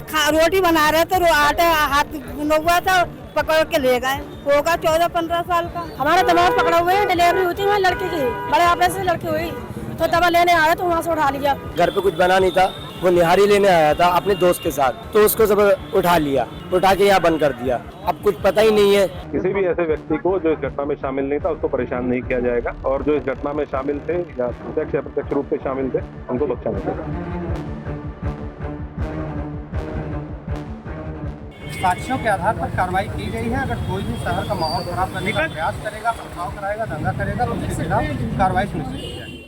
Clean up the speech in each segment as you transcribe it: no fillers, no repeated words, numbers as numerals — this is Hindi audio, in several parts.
हाँ, रोटी बना रहे थे, आटा हाथ गुना हुआ था, पकड़ के ले गए। होगा 14-15 साल का। हमारा दिमाग पकड़ा हुए हैं, डिलीवरी हुई थी वहाँ लड़की की, बड़े ऑपरेशन से लड़की हुई तो दवा लेने आया तो वहाँ से उठा लिया। घर पे कुछ बना नहीं था, वो निहारी लेने आया था अपने दोस्त के साथ, तो उसको सब उठा लिया, उठा के यहाँ बंद कर दिया। अब कुछ पता ही नहीं है। किसी भी ऐसे व्यक्ति को जो इस घटना में शामिल नहीं था उसको परेशान नहीं किया जाएगा, और जो इस घटना में शामिल थे या प्रत्यक्ष या अप्रत्यक्ष रूप से शामिल थे उनको बख्शा नहीं जाएगा। साक्ष्यों के आधार पर कार्रवाई की गई है। अगर कोई भी शहर का माहौल खराब करने का प्रयास करेगा, पथराव कराएगा, दंगा करेगा तो उसके खिलाफ कार्रवाई सुनिश्चित की जाएगी।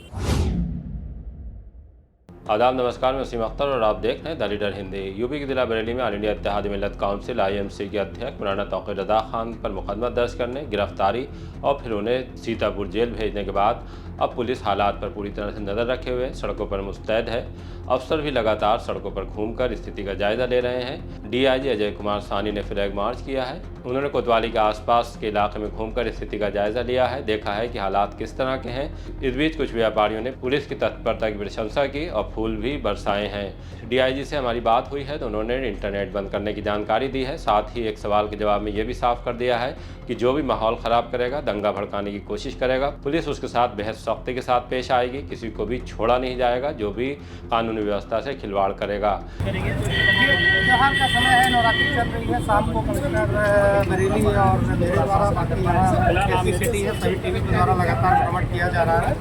आदाब, नमस्कार, मैं वसीम अख्तर और आप देख रहे हैं द लीडर हिंदी। यूपी के जिला बरेली में ऑल इंडिया इत्तेहाद मिल्लत काउंसिल IMC के अध्यक्ष मौलाना तौक़ीर रज़ा खान पर मुकदमा दर्ज करने, गिरफ्तारी और फिर उन्हें सीतापुर जेल भेजने के बाद अब पुलिस हालात पर पूरी तरह से नज़र रखे हुए सड़कों पर मुस्तैद है। अफसर भी लगातार सड़कों पर घूमकर स्थिति का जायजा ले रहे हैं। DIG अजय कुमार सानी ने फ्लैग मार्च किया है। उन्होंने कोतवाली के आसपास के इलाके में घूमकर स्थिति का जायजा लिया है, देखा है कि हालात किस तरह के हैं। इस बीच कुछ व्यापारियों ने पुलिस की तत्परता की प्रशंसा की और फूल भी बरसाए हैं। DIG से हमारी बात हुई है तो उन्होंने इंटरनेट बंद करने की जानकारी दी है। साथ ही एक सवाल के जवाब में ये भी साफ कर दिया है कि जो भी माहौल ख़राब करेगा, दंगा भड़काने की कोशिश करेगा, पुलिस उसके साथ बेहद सख्ती के साथ पेश आएगी। किसी को भी छोड़ा नहीं जाएगा जो भी कानूनी व्यवस्था से खिलवाड़ करेगा। त्योहार का समय है, नवरात्रि चल रही है। शाम को कमिश्नर बरेली और मेरे द्वारा बाकी यहाँ सिटी है, सही TV के द्वारा लगातार भ्रमण किया जा रहा है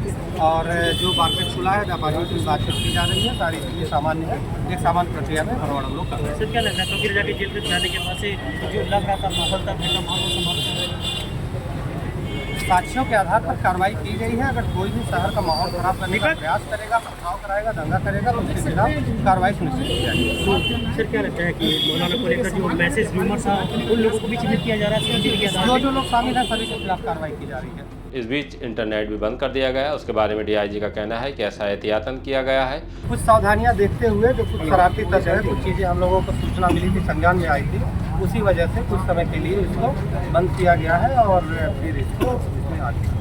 और जो मार्केट खुला है व्यापारियों से बातचीत की जा रही है। सारी चीज़ें सामान्य है, एक सामान्य प्रक्रिया में भ्रमण हम लोग कर रहे हैं। सर, क्या लग रहा है तौक़ीर रज़ा के जेल से जाने के बाद से जो लग रहा था माहौल था साक्ष्यों के आधार पर कार्रवाई की गई है। अगर कोई भी शहर का माहौल खराब करने का प्रयास करेगा, पथराव कराएगा, दंगा करेगा तो उसके खिलाफ कार्रवाई सुनिश्चित की जाएगी। सर, क्या लगता है कि मौलाना को लेकर जो मैसेज रूमर था उन लोगों को भी चिन्हित किया जा रहा है? जो लोग शामिल हैं सभी के खिलाफ कार्रवाई की जा रही है। इस बीच इंटरनेट भी बंद कर दिया गया है। उसके बारे में DIG का कहना है कि ऐसा एहतियातन किया गया है। कुछ सावधानियां देखते हुए जो कुछ शरारती तत्व है, कुछ चीज़ें हम लोगों को सूचना मिली थी, संज्ञान में आई थी, उसी वजह से कुछ समय के लिए इसको बंद किया गया है और फिर इसको इसमें आ गया।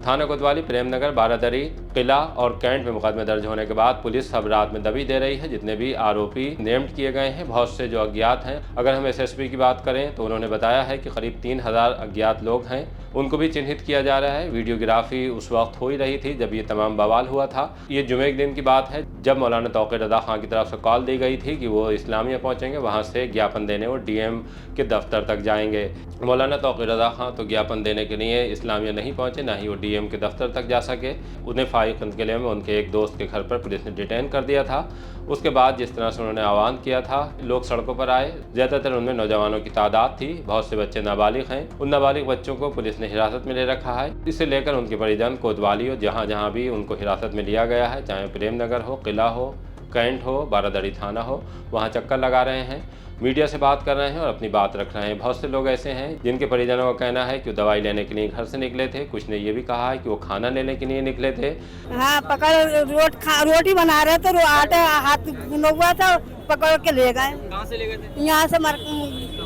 थाना कोतवाली, प्रेमनगर, बारादरी, किला और कैंट में मुकदमे दर्ज होने के बाद पुलिस अब रात में दबी दे रही है। जितने भी आरोपी नेम्ड किए गए हैं, बहुत से जो अज्ञात हैं, अगर हम SSP की बात करें तो उन्होंने बताया है कि करीब 3000 अज्ञात लोग हैं, उनको भी चिन्हित किया जा रहा है। वीडियोग्राफी उस वक्त हो ही रही थी जब ये तमाम बवाल हुआ था। ये जुमे के दिन की बात है जब मौलाना तौक़ीर रज़ा खान की तरफ से कॉल दी गई थी कि वो इस्लामिया पहुँचेंगे, वहाँ से ज्ञापन देने वो DM के दफ्तर तक जाएंगे। मौलाना तौक़ीर रज़ा खान तो ज्ञापन देने के लिए इस्लामिया नहीं पहुँचे, ना ही वो DM के दफ्तर तक जा सके। उन्हें फाइक किले में उनके एक दोस्त के घर पर पुलिस ने डिटेन कर दिया था। उसके बाद जिस तरह से उन्होंने आह्वान किया था, लोग सड़कों पर आए। ज़्यादातर उनमें नौजवानों की तादाद थी, बहुत से बच्चे नाबालिग हैं। उन नाबालिग बच्चों को पुलिस ने हिरासत में ले रखा है। इसे लेकर उनके परिजन कोतवाली और जहाँ जहाँ भी उनको हिरासत में लिया गया है, चाहे प्रेमनगर हो, किला हो, कैंट हो, बारादरी थाना हो, वहाँ चक्कर लगा रहे हैं, मीडिया से बात कर रहे हैं और अपनी बात रख रहे हैं। बहुत से लोग ऐसे हैं जिनके परिजनों का कहना है कि वो दवाई लेने के लिए घर से निकले थे। कुछ ने ये भी कहा है कि वो खाना लेने के लिए निकले थे। हाँ, रोटी बना रहे थे, आटा हाथ गुना हुआ था, पकड़ के ले गए। कहाँ से ले गए थे? यहाँ से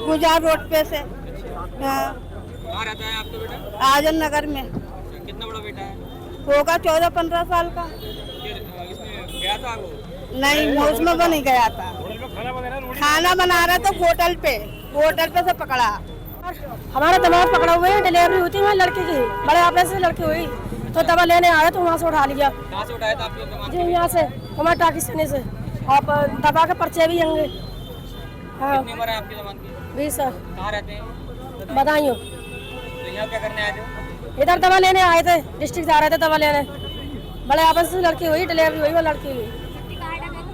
गुजार रोड पे से। कहाँ रहता है आपका बेटा? आजम नगर में। कितना बड़ा बेटा है? होगा 14-15 साल का। इसमें गया था वो? नहीं, उसमें तो नहीं गया था। खाना बना रहा था होटल पे से पकड़ा। हमारा दिमाग पकड़ा हुए हैं, डिलीवरी हुई थी वहाँ लड़की की, बड़े ऑपरेशन से लड़की हुई तो दवा लेने आया तो वहाँ से उठा लिया। कहाँ से उठाया था आप लोग? जी, यहाँ से कुमार टाकी से। और दवा के पर्चे भी होंगे। हाँ, कितनी उम्र है आपकी जवान की? 20 साल। कहाँ रहते हैं? बधाइयों। तो यहाँ क्या करने आए थे? इधर दवा लेने आए थे, डिस्ट्रिक्ट जा रहे थे दवा लेने। बड़े ऑपरेशन से लड़की हुई, डिलीवरी हुई वो लड़की हुई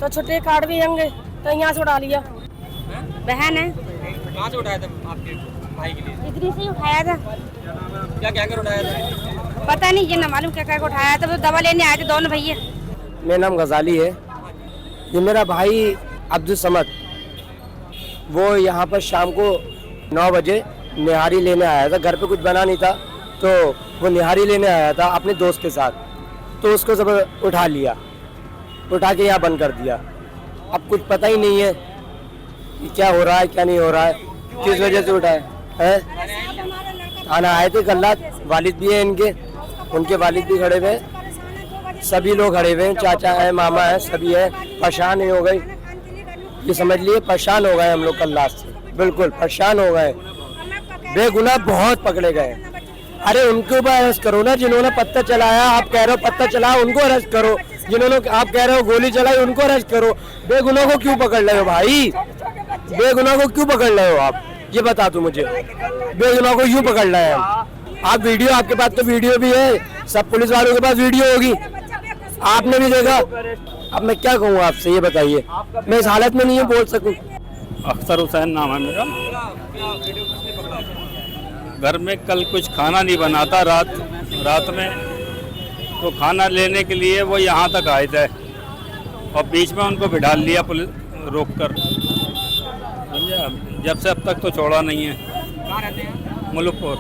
तो छुट्टी कार्ड भी होंगे तो यहाँ से उठा लिया। बहन है। कहाँ से उठाया था आपके भाई के लिए? इधर से उठाया था। क्या क्या कर उठाया था? पता नहीं, ये ना मालूम क्या क्या उठाया था। तो दवा लेने आए थे दोनों भैया। मेरा नाम गजाली है। ये मेरा भाई अब्दुल समद, वो यहाँ पर शाम को 9 बजे निहारी लेने आया था। घर पे कुछ बना नहीं था तो वो निहारी लेने आया था अपने दोस्त के साथ, तो उसको सब उठा लिया, उठा के यहाँ बंद कर दिया। अब कुछ पता ही नहीं है कि क्या हो रहा है क्या नहीं हो रहा है, किस वजह से उठा है। थाना आए थे कल रात, वालिद भी है इनके, उनके वालिद भी खड़े हुए हैं, सभी लोग खड़े हुए हैं, चाचा है, मामा है, सभी है। परेशान ही हो गए, ये समझ लिए परेशान हो गए हम लोग कल रात से, बिल्कुल परेशान हो गए। बेगुनाह बहुत पकड़े गए। अरे उनके ऊपर अरेस्ट करो ना, जिन्होंने पत्थर चलाया, आप कह रहे हो पत्थर चलाया, उनको अरेस्ट करो। जिन्होंने आप कह रहे हो गोली चलाई, उनको अरेस्ट करो। बेगुनाह को क्यों पकड़ रहे हो भाई? बेगुनाह को क्यों पकड़ रहे हो आप, ये बता तू मुझे। बेगुनाह को क्यों पकड़ रहे हैं आप? वीडियो, आपके पास तो वीडियो भी है, सब पुलिस वालों के पास वीडियो होगी, आपने भी देखा। अब मैं क्या कहूँ आपसे, ये बताइए। मैं इस हालत में नहीं हूँ बोल सकूँ। अख्तर हुसैन नाम है मेरा। घर में कल कुछ खाना नहीं बना था रात में, तो खाना लेने के लिए वो यहाँ तक आए थे और बीच में उनको बिठा लिया पुलिस रोक कर। जब से अब तक तो छोड़ा नहीं है। कहाँ रहते हैं? मुल्कपुर।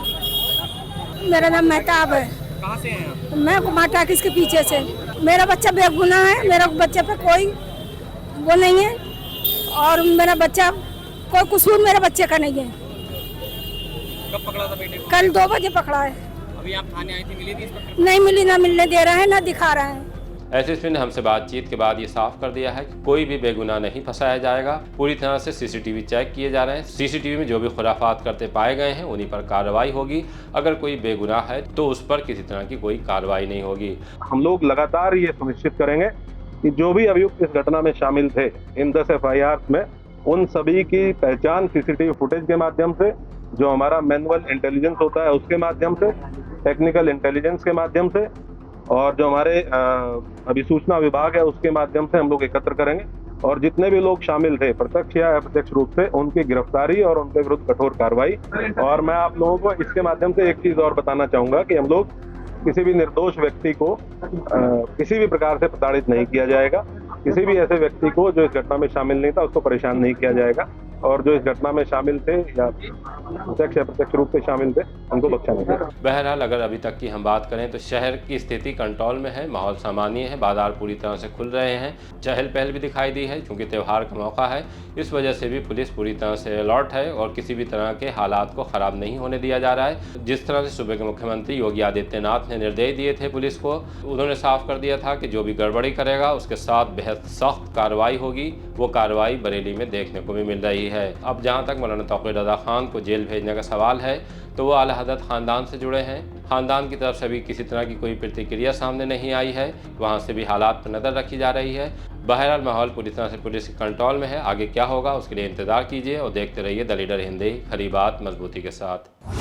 मेरा नाम मेहताब है। कहाँ से हैं आप? मैं कुमार टाकिस के पीछे से। मेरा बच्चा बेगुनाह है, मेरा बच्चे पे कोई वो नहीं है और मेरा बच्चा कोई कसूर मेरे बच्चे का नहीं है। कब पकड़ा था बेटे को? कल 2 बजे पकड़ा है। अभी आप थाने आई थी, मिली थी इंस्पेक्टर? नहीं मिली, ना मिलने दे रहा है, ना दिखा रहा है। एसएसपी ने हमसे बातचीत के बाद ये साफ कर दिया है कि कोई भी बेगुनाह नहीं फंसाया जाएगा। पूरी तरह से सीसीटीवी चेक किए जा रहे हैं। सीसीटीवी में जो भी खुराफात करते पाए गए हैं उन्हीं पर कार्रवाई होगी। अगर कोई बेगुनाह है तो उस पर किसी तरह की कोई कार्रवाई नहीं होगी। हम लोग लगातार ये सुनिश्चित करेंगे कि जो भी अभियुक्त इस घटना में शामिल थे, इन 10 FIR में, उन सभी की पहचान सीसीटीवी फुटेज के माध्यम से, जो हमारा मैनुअल इंटेलिजेंस होता है उसके माध्यम से, टेक्निकल इंटेलिजेंस के माध्यम से और जो हमारे अभिसूचना विभाग है उसके माध्यम से हम लोग एकत्र करेंगे और जितने भी लोग शामिल थे प्रत्यक्ष या अप्रत्यक्ष रूप से, उनकी गिरफ्तारी और उनके विरुद्ध कठोर कार्रवाई। और मैं आप लोगों को इसके माध्यम से एक चीज और बताना चाहूंगा कि हम लोग किसी भी निर्दोष व्यक्ति को किसी भी प्रकार से प्रताड़ित नहीं किया जाएगा। किसी भी ऐसे व्यक्ति को जो इस घटना में शामिल नहीं था उसको परेशान नहीं किया जाएगा और जो इस घटना में शामिल थे या प्रत्यक्ष या अप्रत्यक्ष रूप से शामिल थे उनको बख्शा नहीं जाएगा। बहरहाल अगर अभी तक की हम बात करें तो शहर की स्थिति कंट्रोल में है, माहौल सामान्य है, बाजार पूरी तरह से खुल रहे हैं, चहल पहल भी दिखाई दी है। क्योंकि त्यौहार का मौका है, इस वजह से भी पुलिस पूरी तरह से अलर्ट है और किसी भी तरह के हालात को ख़राब नहीं होने दिया जा रहा है। जिस तरह से सूबे के मुख्यमंत्री योगी आदित्यनाथ ने निर्देश दिए थे पुलिस को, उन्होंने साफ कर दिया था कि जो भी गड़बड़ी करेगा उसके साथ बेहद सख्त कार्रवाई होगी। वो कार्रवाई बरेली में देखने को भी मिल रही है। अब जहां तक मौलाना तौक़ीर रज़ा खान को जेल भेजने का सवाल है तो वो आला हज़रत ख़ानदान से जुड़े हैं। ख़ानदान की तरफ से भी किसी तरह की कोई प्रतिक्रिया सामने नहीं आई है। वहां से भी हालात पर नज़र रखी जा रही है। बहरहाल माहौल पूरी तरह से पुलिस के कंट्रोल में है। आगे क्या होगा उसके लिए इंतज़ार कीजिए और देखते रहिए द लीडर हिंदी, खरी बात मजबूती के साथ।